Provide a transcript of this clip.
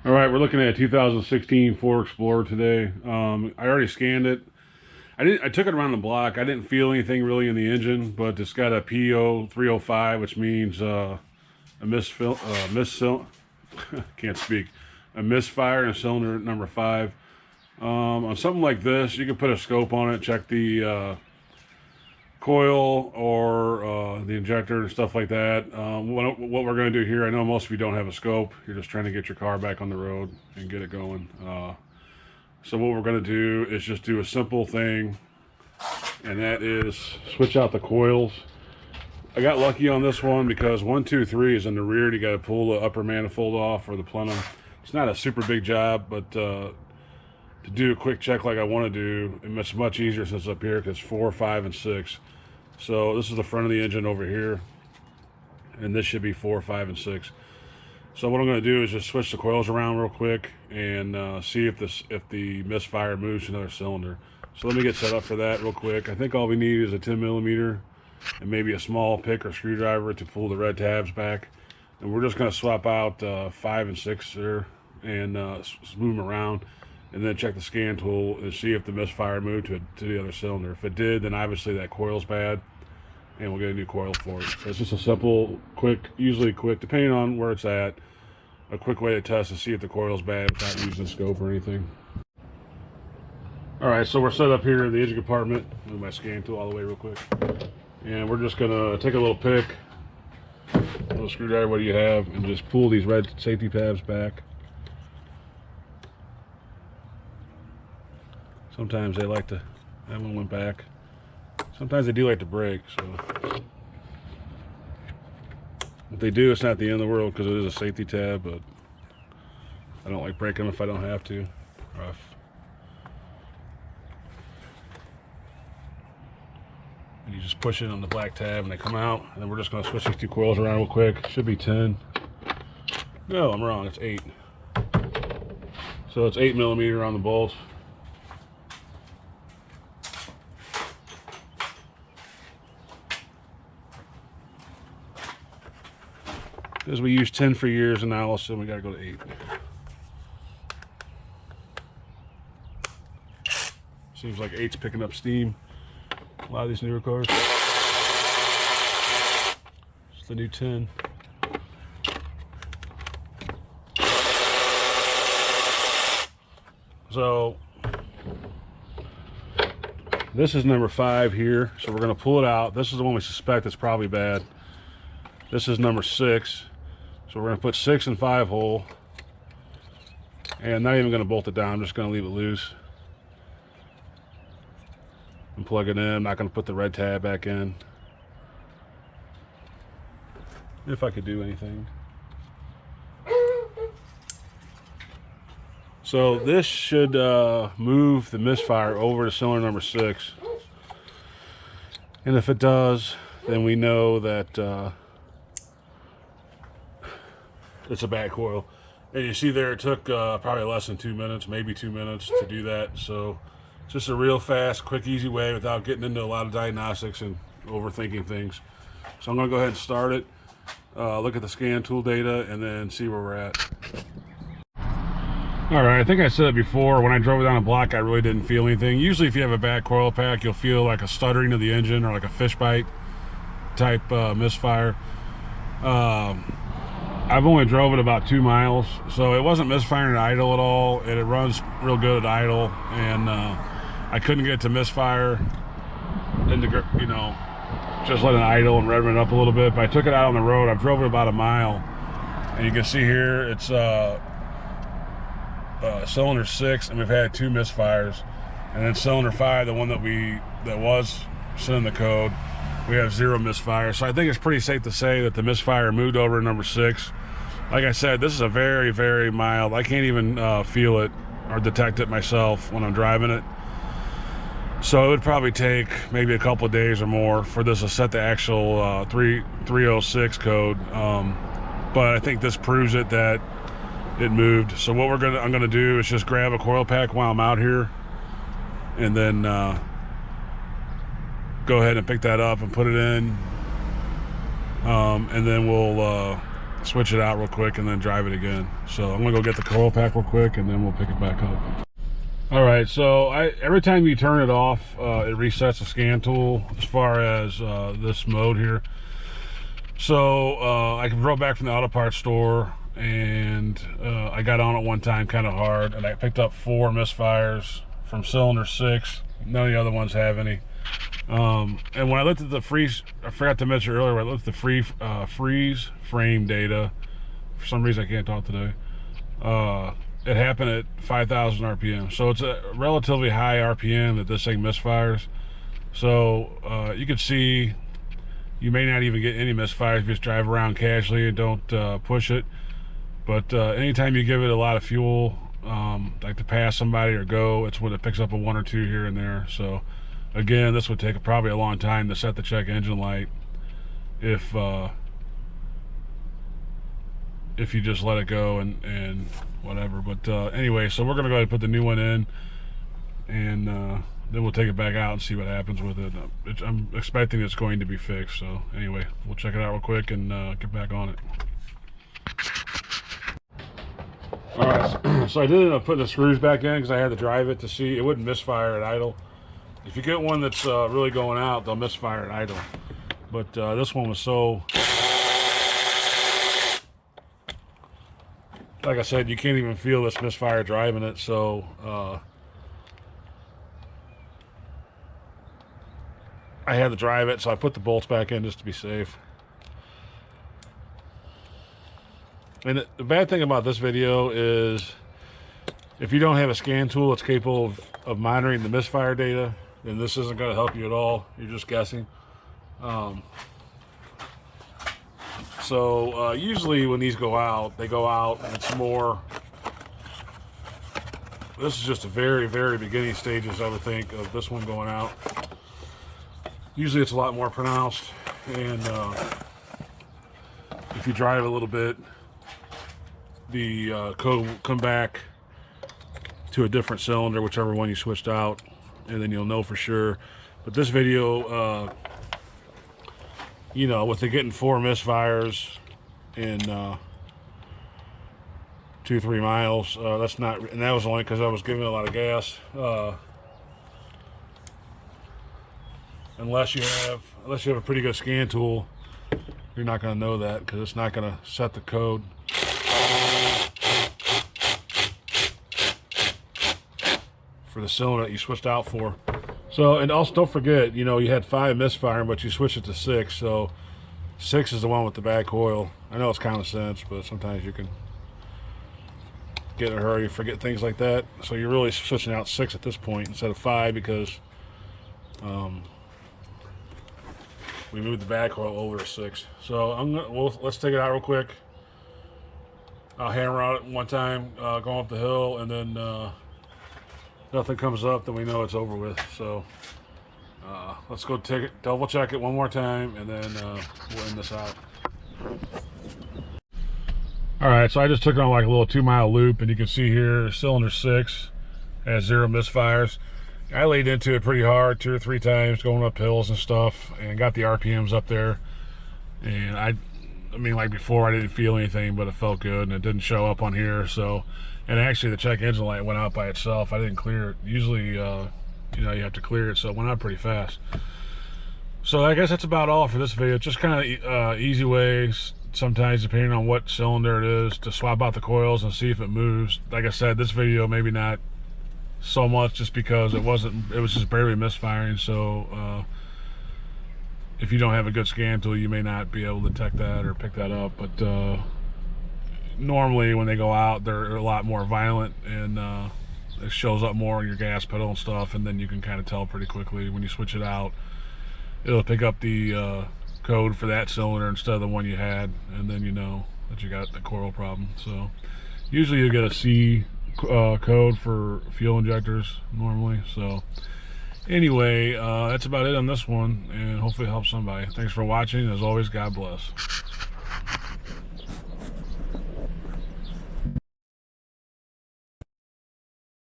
All right, we're looking at a 2016 Ford Explorer today. I already scanned it. I took it around the block. I didn't feel anything really in the engine, but it's got a p0305, which means a can't speak, a misfire in cylinder number 5. On something like this, you can put a scope on it, check the coil or the injector and stuff like that. What we're going to do here, I know most of you don't have a scope. You're just trying to get your car back on the road and get it going. So what we're going to do is just do a simple thing, and that is switch out the coils. I got lucky on this one because 1, 2, 3 is in the rear. You got to pull the upper manifold off or the plenum. It's not a super big job, but to do a quick check like I want to do, it's much easier since it's up here because 4, 5, and 6. So this is the front of the engine over here, and this should be 4, 5, and 6. So what I'm going to do is just switch the coils around real quick and see if the misfire moves to another cylinder. So let me get set up for that real quick. I think all we need is a 10mm and maybe a small pick or screwdriver to pull the red tabs back. And we're just going to swap out 5 and 6 there and move them around, and then check the scan tool and see if the misfire moved to the other cylinder. If it did, then obviously that coil's bad, and we'll get a new coil for it. So it's just a simple, usually quick, depending on where it's at, a quick way to test to see if the coil's bad without using a scope or anything. All right, so we're set up here in the engine compartment. Move my scan tool all the way real quick. And we're just gonna take a little pick, a little screwdriver, what do you have, and just pull these red safety tabs back. Sometimes they like to, that one went back. Sometimes they do like to break, so. If they do, it's not the end of the world because it is a safety tab, but I don't like breaking them if I don't have to. Rough. And you just push it on the black tab and they come out, and then we're just gonna switch these two coils around real quick. Should be 10. No, I'm wrong, it's 8. So it's 8mm on the bolts. Because we used 10 for years, and now all of a sudden we got to go to 8. Seems like 8's picking up steam. A lot of these newer cars. It's the new 10. So this is number 5 here. So we're going to pull it out. This is the one we suspect is probably bad. This is number 6. So we're going to put 6 and 5 hole, and I'm not even going to bolt it down. I'm just going to leave it loose and plug it in. I'm not going to put the red tab back in, if I could do anything. So this should move the misfire over to cylinder number 6, and if it does, then we know that it's a bad coil. And you see there, it took probably less than 2 minutes, maybe 2 minutes to do that. So it's just a real fast, quick, easy way without getting into a lot of diagnostics and overthinking things. So I'm gonna go ahead and start it, look at the scan tool data, and then see where we're at. All right, I think I said it before, when I drove it down a block, I really didn't feel anything. Usually if you have a bad coil pack, you'll feel like a stuttering of the engine or like a fish bite type misfire. I've only drove it about 2 miles, so it wasn't misfiring at idle at all, and it runs real good at idle, and I couldn't get it to misfire in the, just let it idle and revving it up a little bit. But I took it out on the road. I've drove it about a mile, and you can see here it's cylinder 6, and we've had 2 misfires, and then cylinder 5, the one that was sending the code, we have 0 misfire. So I think it's pretty safe to say that the misfire moved over to number 6. Like I said, this is a very, very mild. I can't even feel it or detect it myself when I'm driving it. So it would probably take maybe a couple of days or more for this to set the actual 306 code. But I think this proves it that it moved. So what I'm gonna do is just grab a coil pack while I'm out here, and then go ahead and pick that up and put it in, and then we'll switch it out real quick, and then drive it again. So I'm gonna go get the coil pack real quick, and then we'll pick it back up. All right, so every time you turn it off, it resets the scan tool as far as this mode here. So I drove back from the auto parts store, and I got on it one time kind of hard, and I picked up 4 misfires from cylinder 6. None of the other ones have any. And when I looked at the freeze, I forgot to mention earlier, when I looked at the freeze frame data, for some reason I can't talk today, it happened at 5,000 RPM. So it's a relatively high RPM that this thing misfires. So you can see you may not even get any misfires if you just drive around casually and don't push it. But anytime you give it a lot of fuel, like to pass somebody or go, it's when it picks up a 1 or 2 here and there. So again, this would take probably a long time to set the check engine light if you just let it go and whatever. But anyway, so we're gonna go ahead and put the new one in, and then we'll take it back out and see what happens with it. I'm expecting it's going to be fixed. So anyway, we'll check it out real quick and get back on it. All right, so I did end up putting the screws back in because I had to drive it to see it wouldn't misfire at idle. If you get one that's really going out, they'll misfire at idle. But this one was so, like I said, you can't even feel this misfire driving it. So I had to drive it, so I put the bolts back in just to be safe. And the bad thing about this video is if you don't have a scan tool that's capable of monitoring the misfire data, then this isn't going to help you at all. You're just guessing. So usually when these go out, they go out and it's more, this is just a very, very beginning stages, I would think, of this one going out. Usually it's a lot more pronounced, and if you drive a little bit, the code will come back to a different cylinder, whichever one you switched out, and then you'll know for sure. But this video, you know, with it getting 4 misfires in 2-3 miles, that's not, and that was only because I was giving a lot of gas. Unless you have a pretty good scan tool, you're not going to know that because it's not going to set the code. For the cylinder that you switched out for. So, and also don't forget, you know, you had 5 misfiring, but you switched it to 6. So 6 is the one with the bad coil. I know it's common sense, but sometimes you can get in a hurry, forget things like that. So you're really switching out 6 at this point instead of 5 because we moved the bad coil over to 6. So let's take it out real quick. I'll hammer out it one time going up the hill, and then nothing comes up, then we know it's over with. So let's go take it, double check it one more time, and then we'll end this out. All right, so I just took it on like a little 2-mile loop, and you can see here cylinder 6 has 0 misfires. I laid into it pretty hard 2 or 3 times going up hills and stuff, and got the RPMs up there. And I mean, like before, I didn't feel anything, but it felt good, and it didn't show up on here. So, and actually the check engine light went out by itself. I didn't clear it. Usually, you know, you have to clear it, so it went out pretty fast. So I guess that's about all for this video. Just kind of easy ways, sometimes depending on what cylinder it is, to swap out the coils and see if it moves. Like I said, this video maybe not so much, just because it was just barely misfiring. So if you don't have a good scan tool, you may not be able to detect that or pick that up. But normally when they go out, they're a lot more violent, and it shows up more on your gas pedal and stuff, and then you can kind of tell pretty quickly when you switch it out. It'll pick up the code for that cylinder instead of the one you had, and then you know that you got the coil problem. So usually you get a C code for fuel injectors normally. So anyway, that's about it on this one, and hopefully it helps somebody. Thanks for watching. As always, God bless.